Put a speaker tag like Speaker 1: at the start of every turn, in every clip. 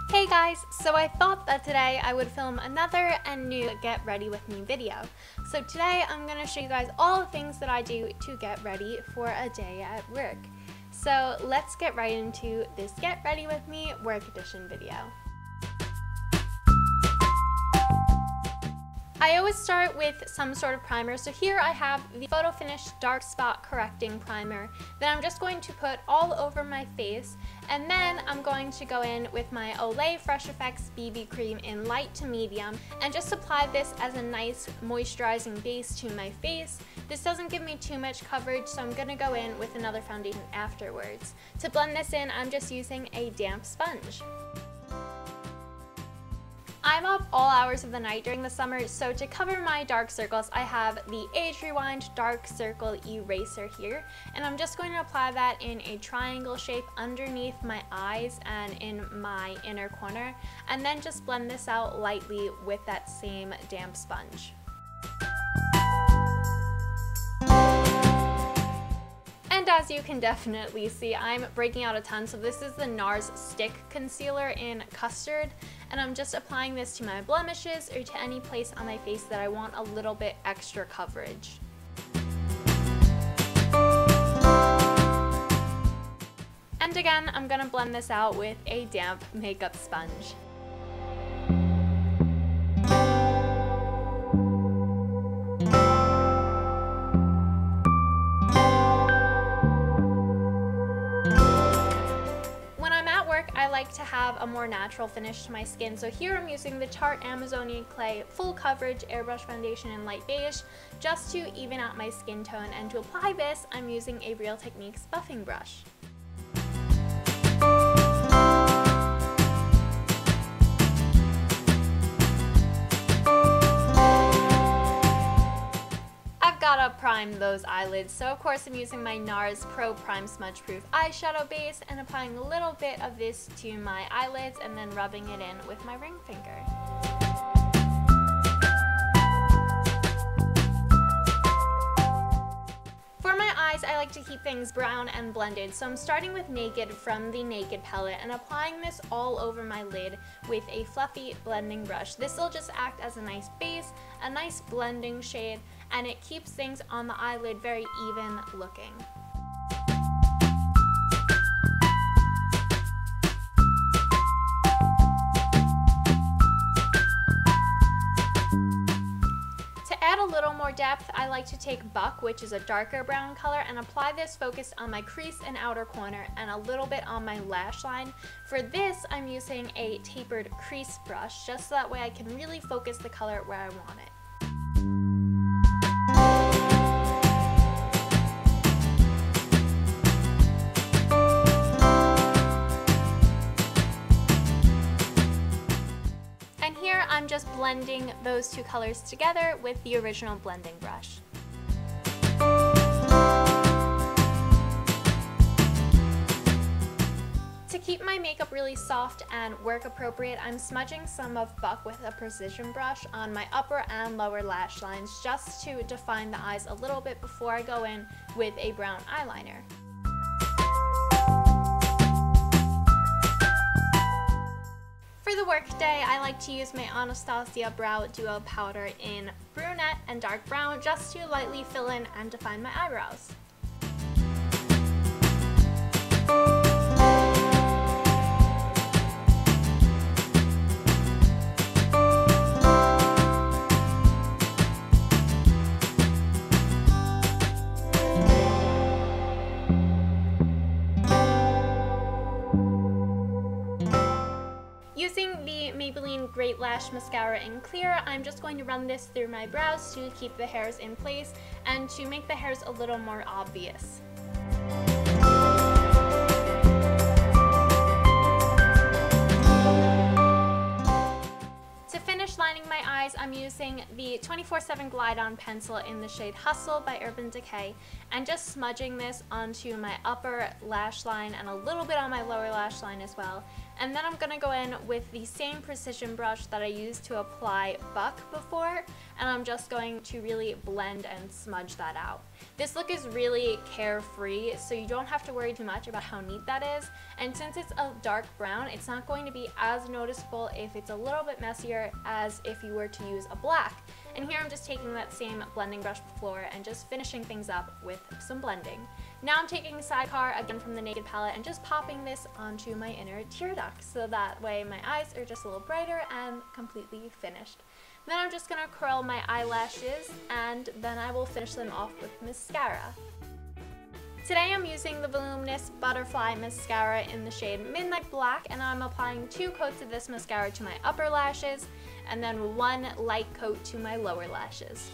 Speaker 1: Hey guys, so I thought that today I would film another and new get ready with me video. So today I'm going to show you guys all the things that I do to get ready for a day at work. So let's get right into this get ready with me work edition video. I always start with some sort of primer, so here I have the Photo Finish Dark Spot Correcting Primer that I'm just going to put all over my face, and then I'm going to go in with my Olay Fresh Effects BB Cream in light to medium and just apply this as a nice moisturizing base to my face. This doesn't give me too much coverage, so I'm going to go in with another foundation afterwards. To blend this in, I'm just using a damp sponge. I'm up all hours of the night during the summer, so to cover my dark circles, I have the Age Rewind Dark Circle Eraser here, and I'm just going to apply that in a triangle shape underneath my eyes and in my inner corner, and then just blend this out lightly with that same damp sponge. And as you can definitely see, I'm breaking out a ton, so this is the NARS Stick Concealer in Custard, and I'm just applying this to my blemishes or to any place on my face that I want a little bit extra coverage. And again, I'm going to blend this out with a damp makeup sponge. I like to have a more natural finish to my skin, so here I'm using the Tarte Amazonian Clay Full Coverage Airbrush Foundation in Light Beige just to even out my skin tone, and to apply this I'm using a Real Techniques buffing brush. Gotta prime those eyelids, so of course I'm using my NARS Pro Prime Smudge Proof eyeshadow base and applying a little bit of this to my eyelids and then rubbing it in with my ring finger. For my eyes, I like to keep things brown and blended, so I'm starting with Naked from the Naked palette and applying this all over my lid with a fluffy blending brush. This will just act as a nice base, a nice blending shade, and it keeps things on the eyelid very even looking. To add a little more depth, I like to take Buck, which is a darker brown color, and apply this focused on my crease and outer corner and a little bit on my lash line. For this, I'm using a tapered crease brush, just so that way I can really focus the color where I want it. I'm just blending those two colors together with the original blending brush. To keep my makeup really soft and work appropriate, I'm smudging some of Buck with a precision brush on my upper and lower lash lines just to define the eyes a little bit before I go in with a brown eyeliner. For the workday, I like to use my Anastasia Brow Duo Powder in brunette and dark brown just to lightly fill in and define my eyebrows. Using the Maybelline Great Lash Mascara in Clear, I'm just going to run this through my brows to keep the hairs in place and to make the hairs a little more obvious. To finish lining my eyes, I'm using the 24/7 Glide On Pencil in the shade Hustle by Urban Decay and just smudging this onto my upper lash line and a little bit on my lower lash line as well. And then I'm gonna go in with the same precision brush that I used to apply buck before, and I'm just going to really blend and smudge that out. This look is really carefree, so you don't have to worry too much about how neat that is. And since it's a dark brown, it's not going to be as noticeable if it's a little bit messier as if you were to use a black. And here I'm just taking that same blending brush before and just finishing things up with some blending. Now I'm taking Sidecar again from the Naked palette and just popping this onto my inner tear duct, so that way my eyes are just a little brighter and completely finished. Then I'm just gonna curl my eyelashes, and then I will finish them off with mascara. Today I'm using the Voluminous Butterfly Mascara in the shade Midnight Black, and I'm applying 2 coats of this mascara to my upper lashes, and then 1 light coat to my lower lashes.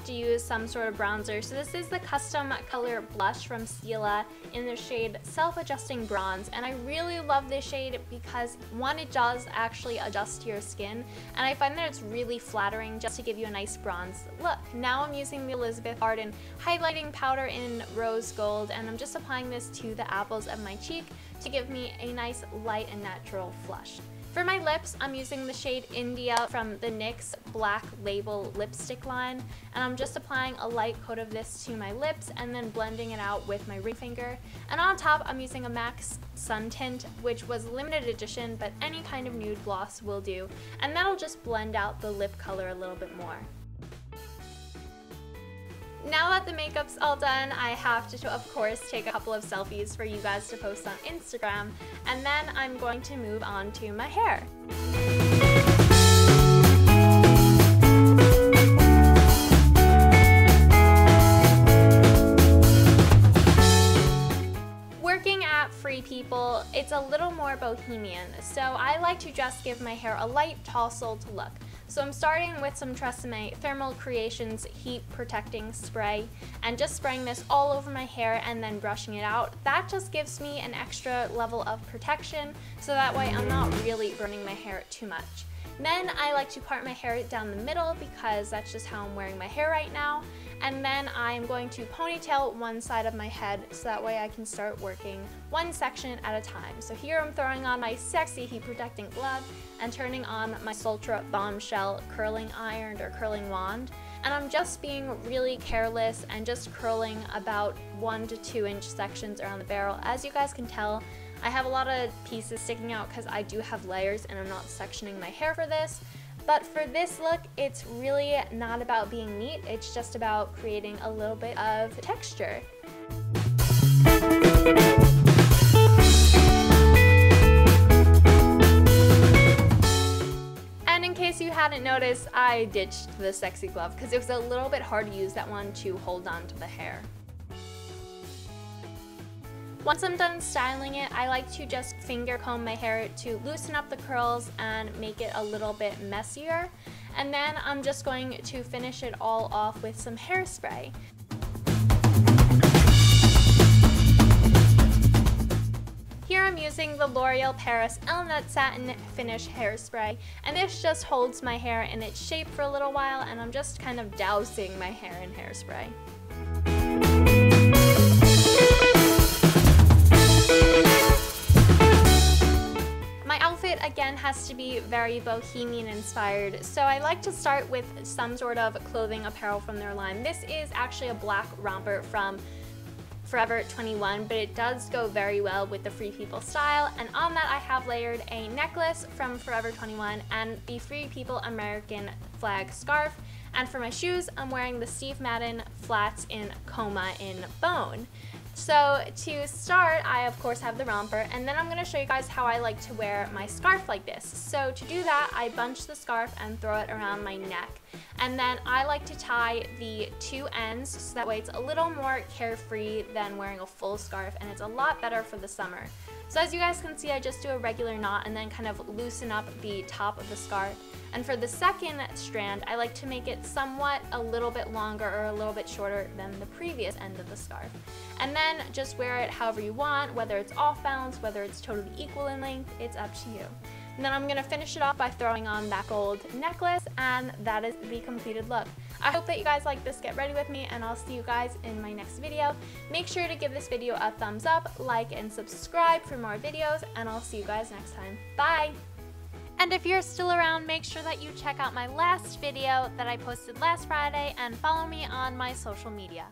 Speaker 1: To use some sort of bronzer. So this is the Custom Color Blush from Stila in the shade Self-Adjusting Bronze, and I really love this shade because, one, it does actually adjust to your skin, and I find that it's really flattering just to give you a nice bronze look. Now I'm using the Elizabeth Arden highlighting powder in Rose Gold, and I'm just applying this to the apples of my cheek to give me a nice light and natural flush. For my lips, I'm using the shade India from the NYX Black Label lipstick line, and I'm just applying a light coat of this to my lips and then blending it out with my ring finger. And on top, I'm using a MAC Sun Tint, which was limited edition, but any kind of nude gloss will do, and that'll just blend out the lip color a little bit more. Now that the makeup's all done, I have to, of course, take a couple of selfies for you guys to post on Instagram, and then I'm going to move on to my hair. Working at Free People, it's a little more bohemian, so I like to just give my hair a light tousled look. So I'm starting with some Tresemme Thermal Creations Heat Protecting Spray and just spraying this all over my hair and then brushing it out. That just gives me an extra level of protection, so that way I'm not really burning my hair too much. Then I like to part my hair down the middle because that's just how I'm wearing my hair right now. And then I'm going to ponytail one side of my head so that way I can start working one section at a time. So here I'm throwing on my sexy heat protecting glove and turning on my Sultra Bombshell curling iron or curling wand. And I'm just being really careless and just curling about 1 to 2 inch sections around the barrel. As you guys can tell, I have a lot of pieces sticking out because I do have layers and I'm not sectioning my hair for this. But for this look, it's really not about being neat, it's just about creating a little bit of texture. And in case you hadn't noticed, I ditched the sexy glove because it was a little bit hard to use that one to hold on to the hair. Once I'm done styling it, I like to just finger comb my hair to loosen up the curls and make it a little bit messier. And then I'm just going to finish it all off with some hairspray. Here I'm using the L'Oreal Paris Elle Nut Satin Finish Hairspray, and this just holds my hair in its shape for a little while, and I'm just kind of dousing my hair in hairspray. My outfit again has to be very bohemian inspired, so I like to start with some sort of clothing apparel from their line. This is actually a black romper from Forever 21, but it does go very well with the Free People style, and on that I have layered a necklace from Forever 21 and the Free People American flag scarf, and for my shoes I'm wearing the Steve Madden flats in Coma in Bone. So to start, I of course have the romper, and then I'm going to show you guys how I like to wear my scarf like this. So to do that, I bunch the scarf and throw it around my neck. And then I like to tie the two ends so that way it's a little more carefree than wearing a full scarf, and it's a lot better for the summer. So as you guys can see, I just do a regular knot and then kind of loosen up the top of the scarf. And for the second strand, I like to make it somewhat a little bit longer or a little bit shorter than the previous end of the scarf. And then just wear it however you want, whether it's off balance, whether it's totally equal in length, it's up to you. And then I'm gonna finish it off by throwing on that gold necklace, and that is the completed look. I hope that you guys like this get ready with me, and I'll see you guys in my next video. Make sure to give this video a thumbs up, like, and subscribe for more videos, and I'll see you guys next time. Bye! And if you're still around, make sure that you check out my last video that I posted last Friday and follow me on my social media.